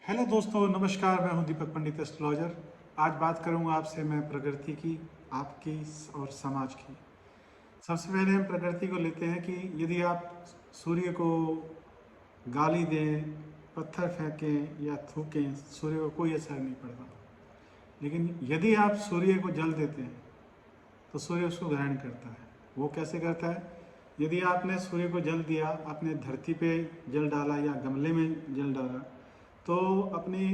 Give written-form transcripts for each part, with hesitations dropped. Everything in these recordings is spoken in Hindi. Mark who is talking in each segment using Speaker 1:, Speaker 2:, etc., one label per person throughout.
Speaker 1: हेलो दोस्तों, नमस्कार। मैं हूं दीपक पंडित एस्ट्रोलॉजर। आज बात करूंगा आपसे मैं प्रकृति की, आपकी और समाज की। सबसे पहले हम प्रकृति को लेते हैं कि यदि आप सूर्य को गाली दें, पत्थर फेंकें या थूकें, सूर्य को कोई असर नहीं पड़ता। लेकिन यदि आप सूर्य को जल देते हैं तो सूर्य उसको ग्रहण करता है। वो कैसे करता है? यदि आपने सूर्य को जल दिया, आपने धरती पे जल डाला या गमले में जल डाला, तो अपनी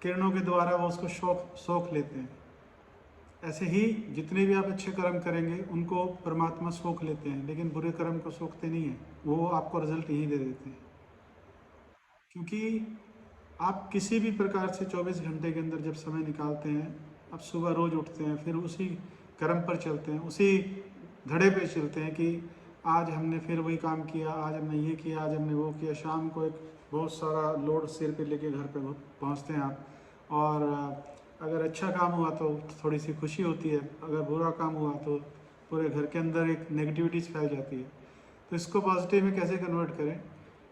Speaker 1: किरणों के द्वारा वो उसको सोख लेते हैं। ऐसे ही जितने भी आप अच्छे कर्म करेंगे उनको परमात्मा सोख लेते हैं, लेकिन बुरे कर्म को सोखते नहीं हैं। वो आपको रिजल्ट यही दे देते हैं। क्योंकि आप किसी भी प्रकार से 24 घंटे के अंदर जब समय निकालते हैं, आप सुबह रोज उठते हैं, फिर उसी कर्म पर चलते हैं, उसी धड़े पे चलते हैं कि आज हमने फिर वही काम किया, आज हमने ये किया, आज हमने वो किया। शाम को एक बहुत सारा लोड सिर पे लेके घर पे पहुंचते हैं आप। और अगर अच्छा काम हुआ तो थोड़ी सी खुशी होती है, अगर बुरा काम हुआ तो पूरे घर के अंदर एक नेगेटिविटीज फैल जाती है। तो इसको पॉजिटिव में कैसे कन्वर्ट करें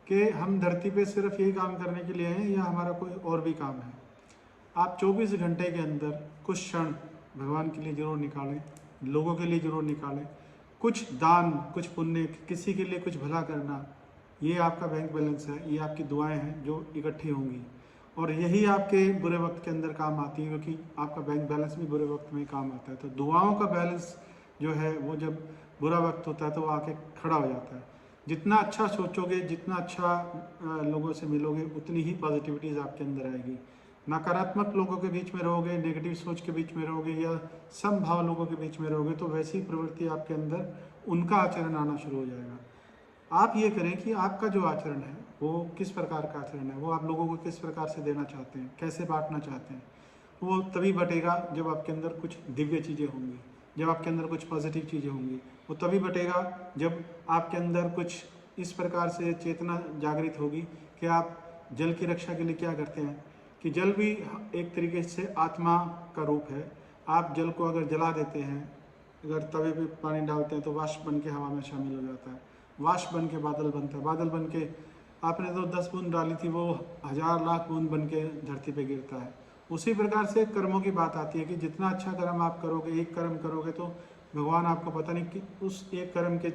Speaker 1: कि हम धरती पे सिर्फ यही काम करने के लिए हैं या हमारा कोई और भी काम है। आप 24 घंटे के अंदर कुछ क्षण भगवान के लिए जरूर निकालें, लोगों के लिए जरूर निकालें। कुछ दान, कुछ पुण्य, किसी के लिए कुछ भला करना, ये आपका बैंक बैलेंस है, ये आपकी दुआएं हैं जो इकट्ठी होंगी। और यही आपके बुरे वक्त के अंदर काम आती है, क्योंकि आपका बैंक बैलेंस भी बुरे वक्त में काम आता है। तो दुआओं का बैलेंस जो है वो जब बुरा वक्त होता है तो वो आके खड़ा हो जाता है। जितना अच्छा सोचोगे, जितना अच्छा लोगों से मिलोगे, उतनी ही पॉजिटिविटीज़ आपके अंदर आएगी। नकारात्मक लोगों के बीच में रहोगे, नेगेटिव सोच के बीच में रहोगे या समभाव लोगों के बीच में रहोगे, तो वैसी प्रवृत्ति आपके अंदर, उनका आचरण आना शुरू हो जाएगा। आप ये करें कि आपका जो आचरण है वो किस प्रकार का आचरण है, वो आप लोगों को किस प्रकार से देना चाहते हैं, कैसे बांटना चाहते हैं। वो तभी बटेगा जब आपके अंदर कुछ दिव्य चीज़ें होंगी, जब आपके अंदर कुछ पॉजिटिव चीज़ें होंगी। वो तभी बटेगा जब आपके अंदर कुछ इस प्रकार से चेतना जागृत होगी कि आप जल की रक्षा के लिए क्या करते हैं। कि जल भी एक तरीके से आत्मा का रूप है। आप जल को अगर जला देते हैं, अगर तवे पे पानी डालते हैं तो वाष्प बन के हवा में शामिल हो जाता है, वाष्प बन के बादल बनता है, बादल बन के आपने तो 10 बूंद डाली थी, वो 1000 लाख बूंद बन के धरती पे गिरता है। उसी प्रकार से कर्मों की बात आती है कि जितना अच्छा कर्म आप करोगे, एक कर्म करोगे, तो भगवान आपको पता नहीं कि उस एक कर्म के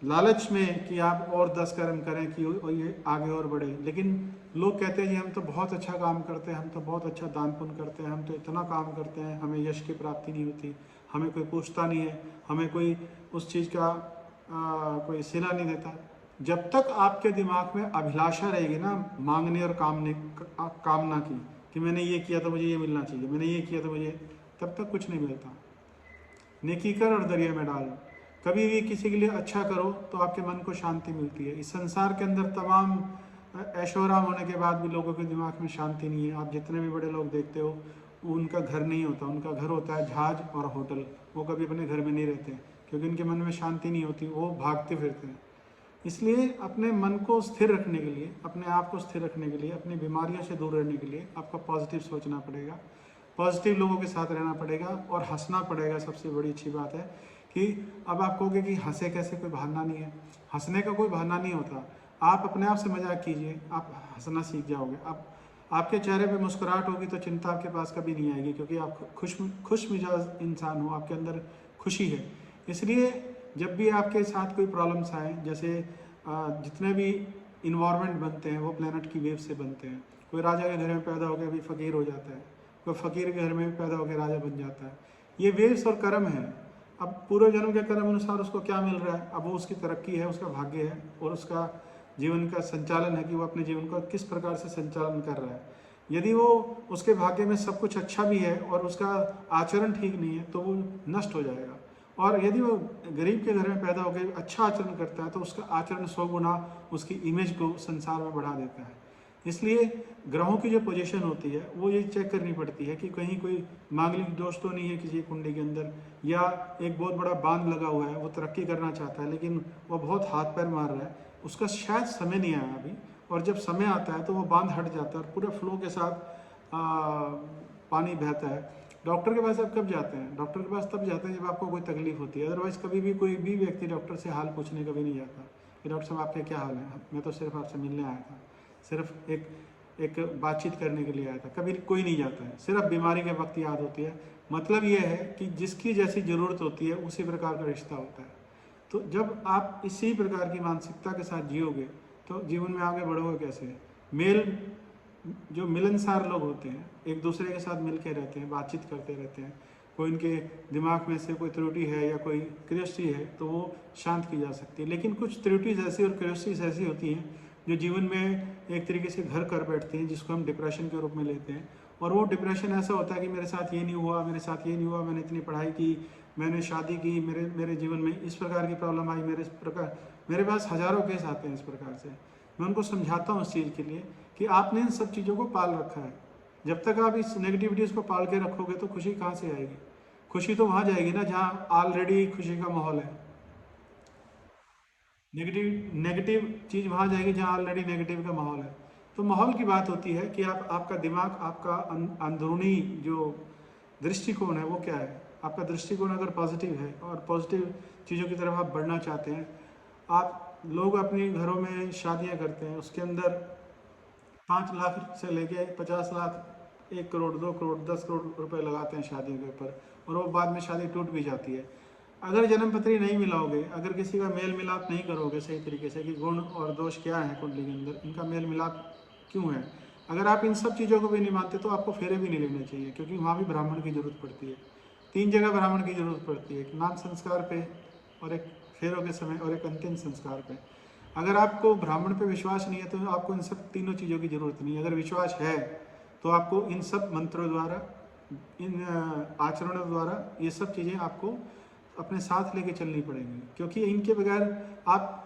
Speaker 1: लालच में कि आप और 10 कर्म करें कि ये आगे और बढ़े। लेकिन लोग कहते हैं कि हम तो बहुत अच्छा काम करते हैं, हम तो बहुत अच्छा दान पुण्य करते हैं, हम तो इतना काम करते हैं, हमें यश की प्राप्ति नहीं होती, हमें कोई पूछता नहीं है, हमें कोई उस चीज़ का कोई सिला नहीं देता। जब तक आपके दिमाग में अभिलाषा रहेगी ना, मांगने और कामना की, कि मैंने ये किया तो मुझे ये मिलना चाहिए, मैंने ये किया तो मुझे, तब तक कुछ नहीं मिलता। नेकी कर और दरिया में डाल। कभी भी किसी के लिए अच्छा करो तो आपके मन को शांति मिलती है। इस संसार के अंदर तमाम ऐशोआराम होने के बाद भी लोगों के दिमाग में शांति नहीं है। आप जितने भी बड़े लोग देखते हो, उनका घर नहीं होता, उनका घर होता है जहाज और होटल। वो कभी अपने घर में नहीं रहते क्योंकि उनके मन में शांति नहीं होती, वो भागते फिरते हैं। इसलिए अपने मन को स्थिर रखने के लिए, अपने आप को स्थिर रखने के लिए, अपनी बीमारियों से दूर रहने के लिए आपको पॉजिटिव सोचना पड़ेगा, पॉजिटिव लोगों के साथ रहना पड़ेगा और हंसना पड़ेगा। सबसे बड़ी अच्छी बात है कि अब आप कहोगे कि हंसे कैसे, कोई बहाना नहीं है। हंसने का कोई बहाना नहीं होता। आप अपने आप से मजाक कीजिए, आप हंसना सीख जाओगे। आप आपके चेहरे पे मुस्कुराहट होगी तो चिंता आपके पास कभी नहीं आएगी, क्योंकि आप खुश मिजाज इंसान हो, आपके अंदर खुशी है। इसलिए जब भी आपके साथ कोई प्रॉब्लम्स आए, जैसे जितने भी इन्वायरमेंट बनते हैं वो प्लेनेट की वेव से बनते हैं। कोई राजा के घर में पैदा होकर भी फ़कीर हो जाता है, कोई फ़कीर के घर में भी पैदा होकर राजा बन जाता है। ये वेव्स और कर्म है। अब पूर्व जन्म के कर्म अनुसार उसको क्या मिल रहा है, अब वो उसकी तरक्की है, उसका भाग्य है और उसका जीवन का संचालन है कि वो अपने जीवन को किस प्रकार से संचालन कर रहा है। यदि वो उसके भाग्य में सब कुछ अच्छा भी है और उसका आचरण ठीक नहीं है तो वो नष्ट हो जाएगा। और यदि वो गरीब के घर में पैदा होकर अच्छा आचरण करता है तो उसका आचरण 100 गुना उसकी इमेज को संसार में बढ़ा देता है। इसलिए ग्रहों की जो पोजीशन होती है वो ये चेक करनी पड़ती है कि कहीं कोई मांगलिक दोष तो नहीं है किसी कुंडली के अंदर, या एक बहुत बड़ा बांध लगा हुआ है, वो तरक्की करना चाहता है लेकिन वो बहुत हाथ पैर मार रहा है, उसका शायद समय नहीं आया अभी। और जब समय आता है तो वो बांध हट जाता है और पूरे फ्लो के साथ पानी बहता है। डॉक्टर के पास आप कब जाते हैं? डॉक्टर के पास तब जाते हैं जब आपको कोई तकलीफ होती है। अदरवाइज कभी भी कोई भी व्यक्ति डॉक्टर से हाल पूछने कभी नहीं जाता कि डॉक्टर साहब आपके क्या हाल है, मैं तो सिर्फ आपसे मिलने आया था। सिर्फ एक एक बातचीत करने के लिए आया था। कभी कोई नहीं जाता है, सिर्फ बीमारी के वक्त याद होती है। मतलब ये है कि जिसकी जैसी ज़रूरत होती है उसी प्रकार का रिश्ता होता है। तो जब आप इसी प्रकार की मानसिकता के साथ जियोगे तो जीवन में आगे बढ़ोगे कैसे। मेल जो मिलनसार लोग होते हैं एक दूसरे के साथ मिल के रहते हैं, बातचीत करते रहते हैं, कोई इनके दिमाग में से कोई त्रुटि है या कोई क्यूरियोसिटी है तो वो शांत की जा सकती है। लेकिन कुछ त्रुटिज ऐसी और क्यूरियोसिटीज ऐसी होती हैं जो जीवन में एक तरीके से घर कर बैठती हैं, जिसको हम डिप्रेशन के रूप में लेते हैं। और वो डिप्रेशन ऐसा होता है कि मेरे साथ ये नहीं हुआ, मेरे साथ ये नहीं हुआ, मैंने इतनी पढ़ाई की, मैंने शादी की, मेरे जीवन में इस प्रकार की प्रॉब्लम आई, मेरे पास हज़ारों केस आते हैं इस प्रकार से। मैं उनको समझाता हूँ इस चीज़ के लिए कि आपने इन सब चीज़ों को पाल रखा है। जब तक आप इस नेगेटिविटीज़ को पाल के रखोगे तो खुशी कहाँ से आएगी। खुशी तो वहाँ जाएगी ना जहाँ ऑलरेडी खुशी का माहौल है। नेगेटिव नेगेटिव चीज़ वहाँ जाएगी जहाँ ऑलरेडी नेगेटिव का माहौल है। तो माहौल की बात होती है कि आपका दिमाग, आपका अंदरूनी जो दृष्टिकोण है वो क्या है। आपका दृष्टिकोण अगर पॉजिटिव है और पॉजिटिव चीज़ों की तरफ आप बढ़ना चाहते हैं, आप लोग अपने घरों में शादियां करते हैं, उसके अंदर 5 लाख से लेके 50 लाख, 1 करोड़, 2 करोड़, 10 करोड़ रुपए लगाते हैं शादियों के ऊपर, और वो बाद में शादी टूट भी जाती है। अगर जन्म पत्री नहीं मिलाओगे, अगर किसी का मेल मिलाप नहीं करोगे सही तरीके से कि गुण और दोष क्या है कुंडली के अंदर, इनका मेल मिलाप क्यों है, अगर आप इन सब चीज़ों को भी नहीं मानते तो आपको फेरे भी नहीं लेने चाहिए, क्योंकि वहाँ भी ब्राह्मण की जरूरत पड़ती है। 3 जगह ब्राह्मण की जरूरत पड़ती है, एक नाम संस्कार पे और एक फेरों के समय और एक अंतिम संस्कार पे। अगर आपको ब्राह्मण पे विश्वास नहीं है तो आपको इन सब तीनों चीज़ों की जरूरत नहीं है। अगर विश्वास है तो आपको इन सब मंत्रों द्वारा, इन आचरणों द्वारा ये सब चीज़ें आपको अपने साथ लेके चलनी पड़ेंगी, क्योंकि इनके बगैर आप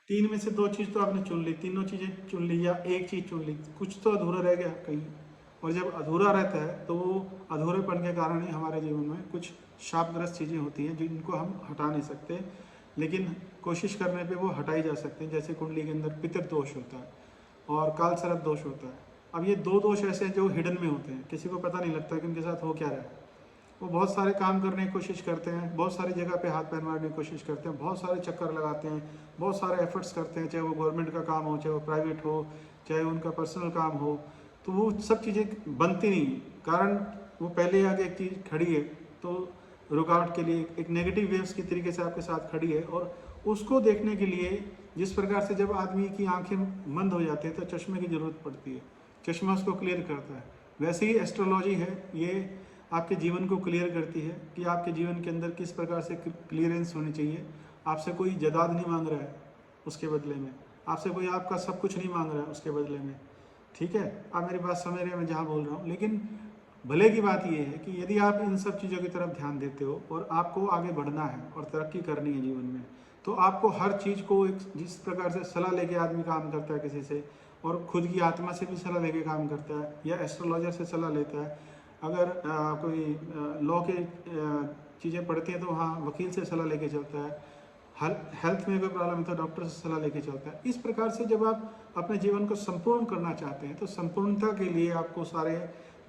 Speaker 1: 3 में से 2 चीज़ तो आपने चुन ली, तीनों चीज़ें चुन ली या एक चीज़ चुन ली, कुछ तो अधूरा रह गया कहीं। और जब अधूरा रहता है तो वो अधूरेपन के कारण ही हमारे जीवन में कुछ शापग्रस्त चीज़ें होती हैं जिनको हम हटा नहीं सकते, लेकिन कोशिश करने पे वो हटाई जा सकते हैं। जैसे कुंडली के अंदर पितृदोष होता है और काल सर्प दोष होता है। अब ये 2 दोष ऐसे हैं जो हिडन में होते हैं, किसी को पता नहीं लगता कि उनके साथ हो क्या रहा है। वो बहुत सारे काम करने की कोशिश करते हैं, बहुत सारी जगह पे हाथ पैर मारने की कोशिश करते हैं, बहुत सारे चक्कर लगाते हैं, बहुत सारे एफर्ट्स करते हैं, चाहे वो गवर्नमेंट का काम हो, चाहे वो प्राइवेट हो, चाहे उनका पर्सनल काम हो, तो वो सब चीज़ें बनती नहीं। कारण वो पहले आगे एक चीज़ खड़ी है तो रुकावट के लिए एक नेगेटिव वेव्स की तरीके से आपके साथ खड़ी है, और उसको देखने के लिए जिस प्रकार से जब आदमी की आंखें बंद हो जाती है तो चश्मे की ज़रूरत पड़ती है, चश्मा उसको क्लियर करता है। वैसे ही एस्ट्रोलॉजी है, ये आपके जीवन को क्लियर करती है कि आपके जीवन के अंदर किस प्रकार से क्लियरेंस होनी चाहिए। आपसे कोई जदाद नहीं मांग रहा है उसके बदले में, आपसे कोई आपका सब कुछ नहीं मांग रहा है उसके बदले में। ठीक है, आप मेरी बात समझ रहे हैं मैं जहाँ बोल रहा हूँ। लेकिन भले की बात यह है कि यदि आप इन सब चीज़ों की तरफ ध्यान देते हो और आपको आगे बढ़ना है और तरक्की करनी है जीवन में, तो आपको हर चीज़ को एक जिस प्रकार से सलाह लेके आदमी काम करता है किसी से, और खुद की आत्मा से भी सलाह लेके काम करता है या एस्ट्रोलॉजर से सलाह लेता है। अगर कोई लॉ के चीज़ें पढ़ती हैं तो वहाँ वकील से सलाह लेके चलता है। हेल्थ में कोई प्रॉब्लम है तो डॉक्टर से सलाह लेके चलता है। इस प्रकार से जब आप अपने जीवन को संपूर्ण करना चाहते हैं तो संपूर्णता के लिए आपको सारे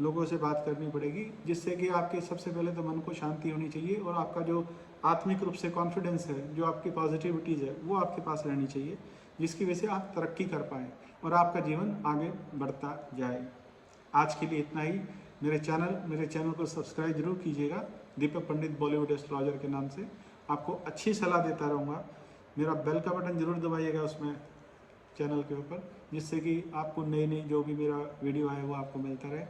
Speaker 1: लोगों से बात करनी पड़ेगी, जिससे कि आपके सबसे पहले तो मन को शांति होनी चाहिए और आपका जो आत्मिक रूप से कॉन्फिडेंस है, जो आपकी पॉजिटिविटीज़ है, वो आपके पास रहनी चाहिए, जिसकी वजह से आप तरक्की कर पाएँ और आपका जीवन आगे बढ़ता जाए। आज के लिए इतना ही। मेरे चैनल को सब्सक्राइब जरूर कीजिएगा, दीपक पंडित बॉलीवुड एस्ट्रोलॉजर के नाम से। आपको अच्छी सलाह देता रहूँगा। मेरा बेल का बटन जरूर दबाइएगा उसमें चैनल के ऊपर, जिससे कि आपको नई जो भी मेरा वीडियो है वो आपको मिलता रहे,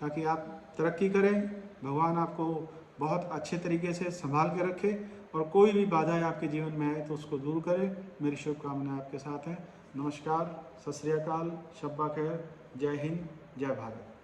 Speaker 1: ताकि आप तरक्की करें। भगवान आपको बहुत अच्छे तरीके से संभाल के रखे और कोई भी बाधाएं आपके जीवन में आए तो उसको दूर करें। मेरी शुभकामनाएं आपके साथ हैं। नमस्कार, सत श्री अकाल, शब्बा खैर, जय हिंद, जय भारत।